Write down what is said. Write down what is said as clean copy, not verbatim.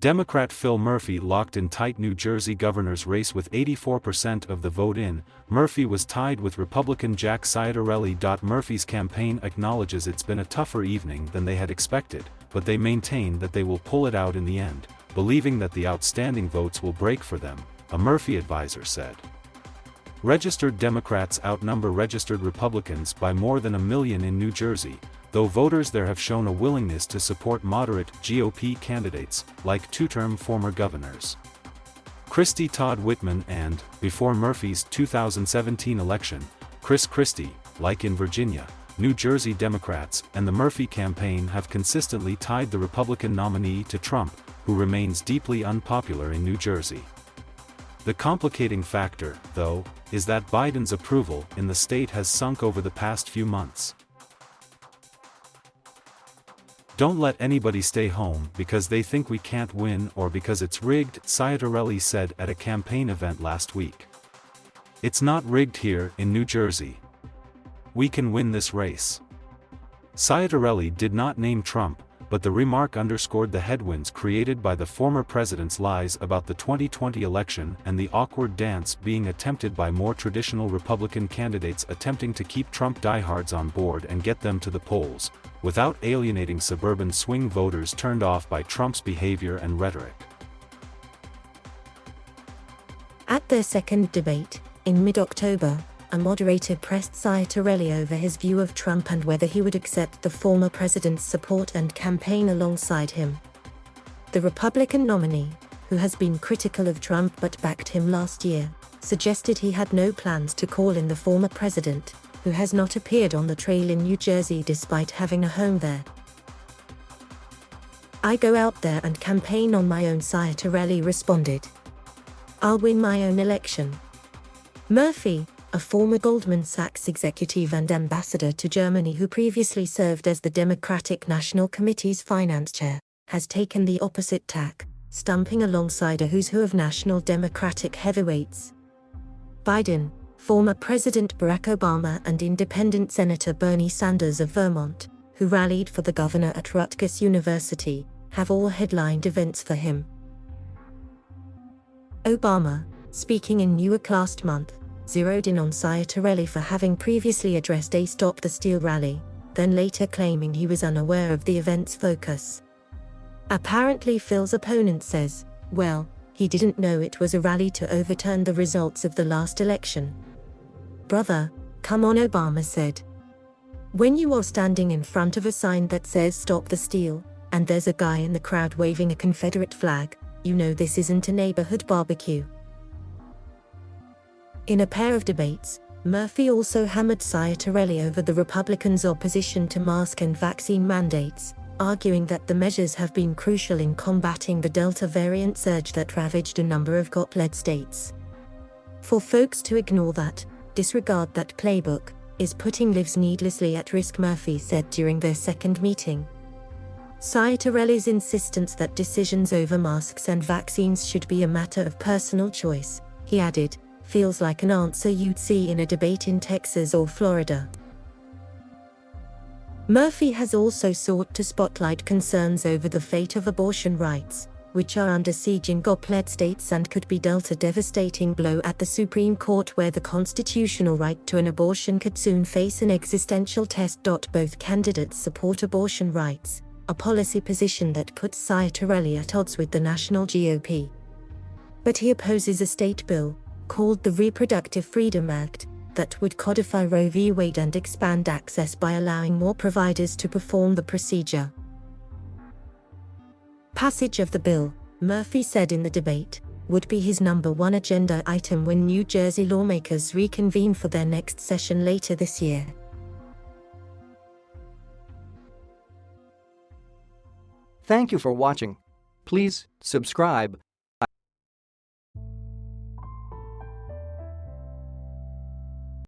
Democrat Phil Murphy locked in tight New Jersey governor's race with 84% of the vote in. Murphy was tied with Republican Jack Ciattarelli.Murphy's campaign acknowledges it's been a tougher evening than they had expected, but they maintain that they will pull it out in the end, believing that the outstanding votes will break for them, a Murphy advisor said. Registered Democrats outnumber registered Republicans by more than 1 million in New Jersey, though voters there have shown a willingness to support moderate GOP candidates, like two-term former governors Christie Todd Whitman and, before Murphy's 2017 election, Chris Christie. Like in Virginia, New Jersey Democrats and the Murphy campaign have consistently tied the Republican nominee to Trump, who remains deeply unpopular in New Jersey. The complicating factor, though, is that Biden's approval in the state has sunk over the past few months. "Don't let anybody stay home because they think we can't win or because it's rigged," Ciattarelli said at a campaign event last week. "It's not rigged here in New Jersey. We can win this race." Ciattarelli did not name Trump, but the remark underscored the headwinds created by the former president's lies about the 2020 election and the awkward dance being attempted by more traditional Republican candidates attempting to keep Trump diehards on board and get them to the polls, without alienating suburban swing voters turned off by Trump's behavior and rhetoric. At their second debate, in mid-October, a moderator pressed Ciattarelli over his view of Trump and whether he would accept the former president's support and campaign alongside him. The Republican nominee, who has been critical of Trump but backed him last year, suggested he had no plans to call in the former president, who has not appeared on the trail in New Jersey despite having a home there. "I go out there and campaign on my own," Ciattarelli responded. "I'll win my own election." Murphy, a former Goldman Sachs executive and ambassador to Germany who previously served as the Democratic National Committee's finance chair, has taken the opposite tack, stumping alongside a who's who of national Democratic heavyweights. Biden, former President Barack Obama and independent Senator Bernie Sanders of Vermont, who rallied for the governor at Rutgers University, have all headlined events for him. Obama, speaking in Newark last month, zeroed in on Ciattarelli for having previously addressed a Stop the Steal rally, then later claiming he was unaware of the event's focus. Apparently Phil's opponent says, well, he didn't know it was a rally to overturn the results of the last election. "Brother, come on," Obama said. "When you are standing in front of a sign that says Stop the Steal, and there's a guy in the crowd waving a Confederate flag, you know this isn't a neighborhood barbecue." In a pair of debates, Murphy also hammered Ciattarelli over the Republicans' opposition to mask and vaccine mandates, arguing that the measures have been crucial in combating the Delta variant surge that ravaged a number of GOP-led states. "For folks to ignore that, disregard that playbook, is putting lives needlessly at risk," Murphy said during their second meeting. Ciattarelli's insistence that decisions over masks and vaccines should be a matter of personal choice, he added, feels like an answer you'd see in a debate in Texas or Florida. Murphy has also sought to spotlight concerns over the fate of abortion rights, which are under siege in GOP-led states and could be dealt a devastating blow at the Supreme Court, where the constitutional right to an abortion could soon face an existential test. Both candidates support abortion rights, a policy position that puts Ciattarelli at odds with the national GOP. But he opposes a state bill, called the Reproductive Freedom Act, that would codify Roe v. Wade and expand access by allowing more providers to perform the procedure. Passage of the bill, Murphy said in the debate, would be his number one agenda item when New Jersey lawmakers reconvene for their next session later this year. Thank you for watching. Please subscribe,